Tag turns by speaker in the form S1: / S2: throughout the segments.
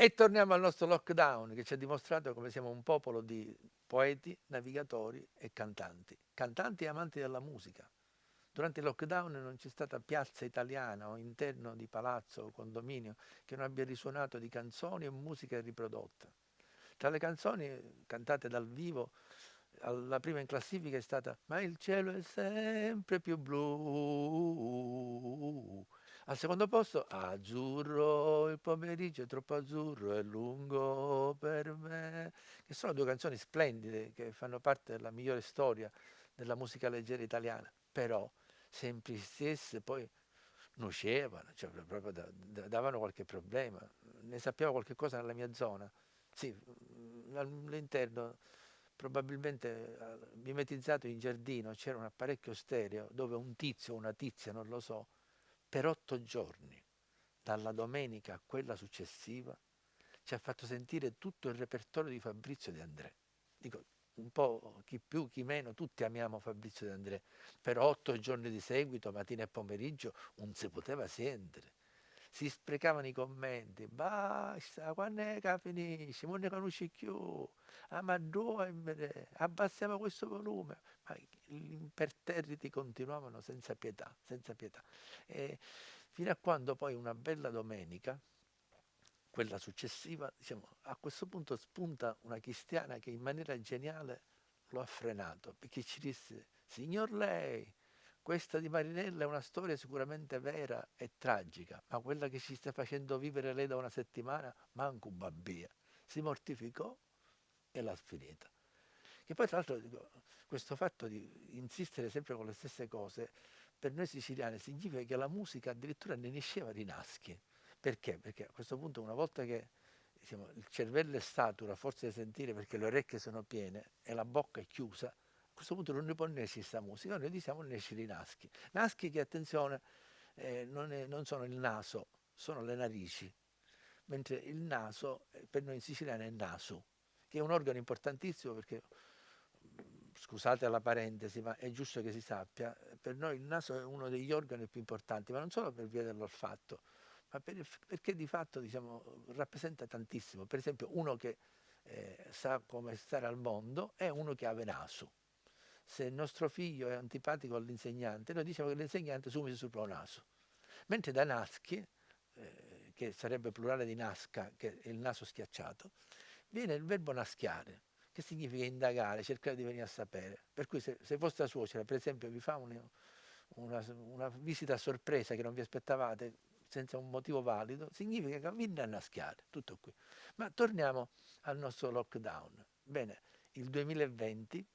S1: E torniamo al nostro lockdown che ci ha dimostrato come siamo un popolo di poeti, navigatori e cantanti. Cantanti e amanti della musica. Durante il lockdown non c'è stata piazza italiana o interno di palazzo o condominio che non abbia risuonato di canzoni e musica riprodotta. Tra le canzoni cantate dal vivo, la prima in classifica è stata Ma il cielo è sempre più blu. Al secondo posto Azzurro, il pomeriggio è troppo azzurro, è lungo per me, che sono due canzoni splendide che fanno parte della migliore storia della musica leggera italiana. Però semplici stesse poi nuocevano, cioè proprio davano qualche problema. Ne sappiamo qualche cosa nella mia zona. Sì, all'interno probabilmente mimetizzato in giardino c'era un apparecchio stereo dove un tizio o una tizia, non lo so, per 8 giorni, dalla domenica a quella successiva, ci ha fatto sentire tutto il repertorio di Fabrizio De André. Dico, un po' chi più, chi meno, tutti amiamo Fabrizio De André. Per 8 giorni di seguito, mattina e pomeriggio, non si poteva sentire. Si sprecavano i commenti, basta, quando è che finisce, non ne conosci più, ah, ma dove, abbassiamo questo volume. Ma gli imperterriti continuavano senza pietà, senza pietà. E fino a quando poi una bella domenica, quella successiva, diciamo, a questo punto spunta una cristiana che in maniera geniale lo ha frenato, perché ci disse, signor lei, questa di Marinella è una storia sicuramente vera e tragica, ma quella che ci sta facendo vivere lei da una settimana, manco un babbia. Si mortificò e l'ha finita. Che poi tra l'altro dico, questo fatto di insistere sempre con le stesse cose, per noi siciliani significa che la musica addirittura ne nasceva di naschi. Perché? Perché a questo punto una volta che diciamo, il cervello è saturo, a forza di sentire perché le orecchie sono piene e la bocca è chiusa, a questo punto non ne può nascere questa musica, noi diciamo nascere i naschi. Naschi che, attenzione, non sono il naso, sono le narici, mentre il naso per noi in siciliano è naso, che è un organo importantissimo perché, scusate la parentesi, ma è giusto che si sappia, per noi il naso è uno degli organi più importanti, ma non solo per via dell'olfatto, ma perché di fatto diciamo, rappresenta tantissimo. Per esempio uno che sa come stare al mondo è uno che ha naso. Se il nostro figlio è antipatico all'insegnante, noi diciamo che l'insegnante subito sul naso. Mentre da naschi, che sarebbe plurale di nasca, che è il naso schiacciato, viene il verbo naschiare, che significa indagare, cercare di venire a sapere. Per cui se vostra suocera, per esempio, vi fa una visita a sorpresa che non vi aspettavate senza un motivo valido, significa che viene a naschiare, tutto qui. Ma torniamo al nostro lockdown. Bene, il 2020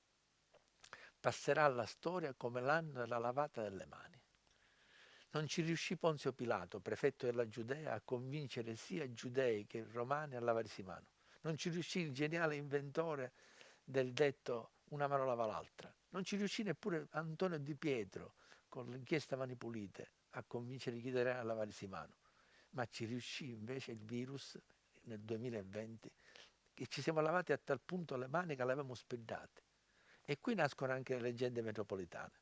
S1: passerà alla storia come l'anno della lavata delle mani. Non ci riuscì Ponzio Pilato, prefetto della Giudea, a convincere sia giudei che romani a lavarsi mano. Non ci riuscì il geniale inventore del detto una mano lava l'altra. Non ci riuscì neppure Antonio Di Pietro, con l'inchiesta Mani Pulite, a convincere gli italiani a lavarsi mano. Ma ci riuscì invece il virus nel 2020, che ci siamo lavati a tal punto le mani che le avevamo spillate. E qui nascono anche le leggende metropolitane.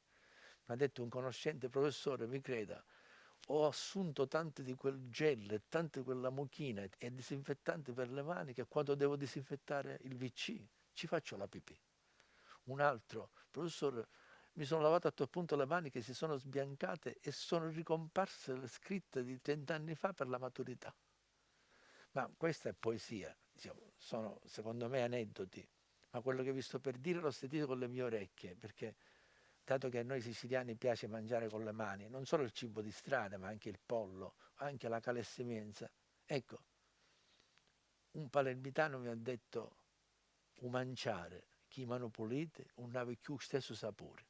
S1: Mi ha detto un conoscente professore, mi creda, ho assunto tante di quel gel e tante di quella mucchina e disinfettante per le mani che quando devo disinfettare il WC ci faccio la pipì. Un altro, professore, mi sono lavato a tal punto le mani che si sono sbiancate e sono ricomparse le scritte di 30 anni fa per la maturità. Ma questa è poesia, diciamo, sono secondo me aneddoti, ma quello che vi sto per dire l'ho sentito con le mie orecchie, perché dato che a noi siciliani piace mangiare con le mani, non solo il cibo di strada, ma anche il pollo, anche la calessemenza. Ecco, un palermitano mi ha detto, un mangiare, chi mano pulite, un nave più stesso sapore.